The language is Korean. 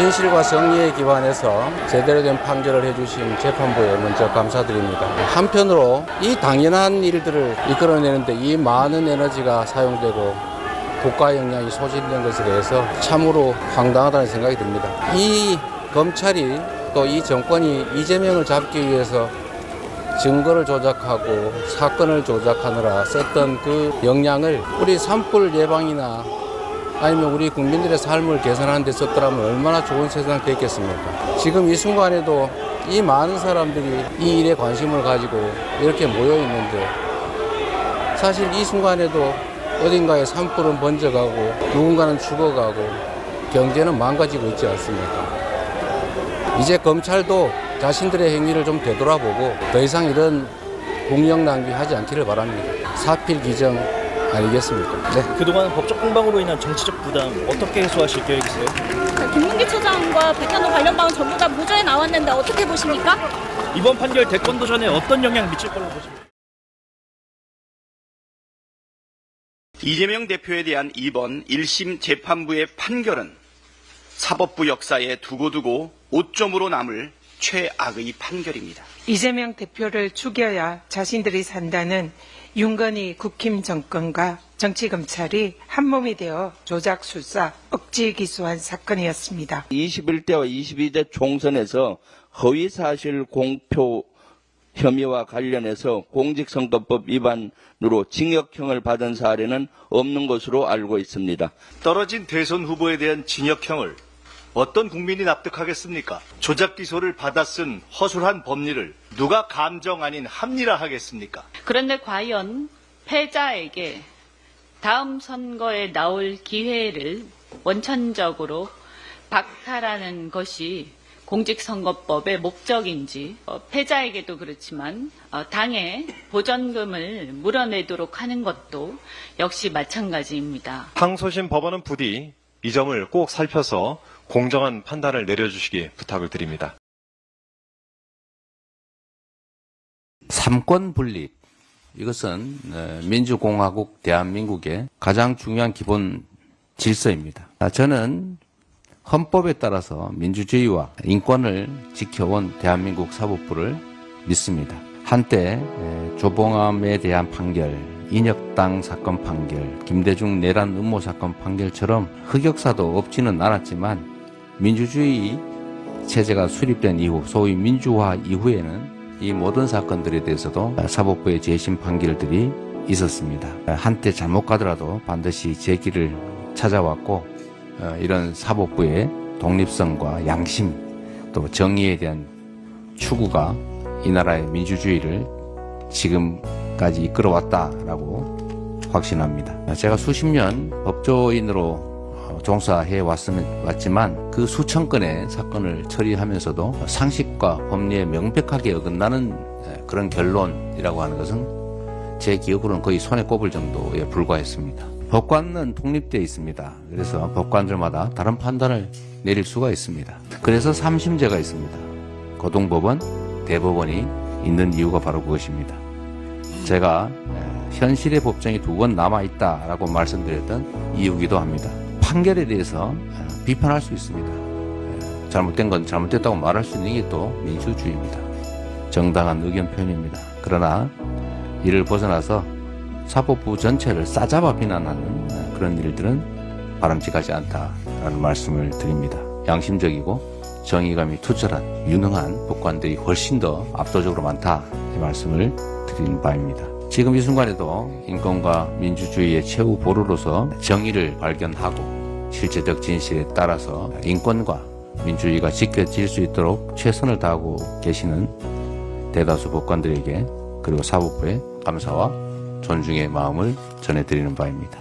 진실과 정의에 기반해서 제대로 된 판결을 해주신 재판부에 먼저 감사드립니다. 한편으로 이 당연한 일들을 이끌어내는데 이 많은 에너지가 사용되고 국가 역량이 소진된 것에 대해서 참으로 황당하다는 생각이 듭니다. 이 검찰이 또 이 정권이 이재명을 잡기 위해서 증거를 조작하고 사건을 조작하느라 썼던 그 역량을 우리 산불 예방이나 아니면 우리 국민들의 삶을 개선하는 데 썼더라면 얼마나 좋은 세상 됐겠습니까? 지금 이 순간에도 이 많은 사람들이 이 일에 관심을 가지고 이렇게 모여 있는데 사실 이 순간에도 어딘가에 산불은 번져가고 누군가는 죽어가고 경제는 망가지고 있지 않습니까? 이제 검찰도 자신들의 행위를 좀 되돌아보고 더 이상 이런 국력 낭비하지 않기를 바랍니다. 사필 기정 아니겠습니까? 네. 그동안 법적 공방으로 인한 정치적 부담 어떻게 해소하실 계획이세요? 김문기 처장과 백현호 관련방은 전부 다 무죄에 나왔는데 어떻게 보십니까? 이번 판결 대권 도전에 어떤 영향 미칠 거라고 보십니까? 이재명 대표에 대한 이번 1심 재판부의 판결은 사법부 역사에 두고두고 오점으로 남을 최악의 판결입니다. 이재명 대표를 죽여야 자신들이 산다는 윤건희 국힘 정권과 정치검찰이 한몸이 되어 조작 수사, 억지 기소한 사건이었습니다. 21대와 22대 총선에서 허위사실 공표 혐의와 관련해서 공직선거법 위반으로 징역형을 받은 사례는 없는 것으로 알고 있습니다. 떨어진 대선 후보에 대한 징역형을 어떤 국민이 납득하겠습니까? 조작 기소를 받아 쓴 허술한 법리를 누가 감정 아닌 합리화하겠습니까? 그런데 과연 패자에게 다음 선거에 나올 기회를 원천적으로 박탈하는 것이 공직선거법의 목적인지, 패자에게도 그렇지만 당의 보전금을 물어내도록 하는 것도 역시 마찬가지입니다. 항소심 법원은 부디 이 점을 꼭 살펴서 공정한 판단을 내려주시기 부탁을 드립니다. 삼권 분립, 이것은 민주공화국 대한민국의 가장 중요한 기본 질서입니다. 저는 헌법에 따라서 민주주의와 인권을 지켜온 대한민국 사법부를 믿습니다. 한때 조봉암에 대한 판결, 인혁당 사건 판결, 김대중 내란 음모 사건 판결처럼 흑역사도 없지는 않았지만 민주주의 체제가 수립된 이후, 소위 민주화 이후에는 이 모든 사건들에 대해서도 사법부의 재심 판결들이 있었습니다. 한때 잘못 가더라도 반드시 제 길을 찾아왔고, 이런 사법부의 독립성과 양심, 또 정의에 대한 추구가 이 나라의 민주주의를 지금까지 이끌어왔다라고 확신합니다. 제가 수십 년 법조인으로 종사해 왔지만 그 수천 건의 사건을 처리하면서도 상식과 법리에 명백하게 어긋나는 그런 결론이라고 하는 것은 제 기억으로는 거의 손에 꼽을 정도에 불과했습니다. 법관은 독립되어 있습니다. 그래서 법관들마다 다른 판단을 내릴 수가 있습니다. 그래서 3심제가 있습니다. 고등법원, 대법원이 있는 이유가 바로 그것입니다. 제가 현실의 법정이 2번 남아있다라고 말씀드렸던 이유기도 합니다. 판결에 대해서 비판할 수 있습니다. 잘못된 건 잘못됐다고 말할 수 있는 게 또 민주주의입니다. 정당한 의견 표현입니다. 그러나 이를 벗어나서 사법부 전체를 싸잡아 비난하는 그런 일들은 바람직하지 않다라는 말씀을 드립니다. 양심적이고 정의감이 투철한 유능한 법관들이 훨씬 더 압도적으로 많다, 이 말씀을 드리는 바입니다. 지금 이 순간에도 인권과 민주주의의 최후 보루로서 정의를 발견하고 실제적 진실에 따라서 인권과 민주주의가 지켜질 수 있도록 최선을 다하고 계시는 대다수 법관들에게, 그리고 사법부에 감사와 존중의 마음을 전해드리는 바입니다.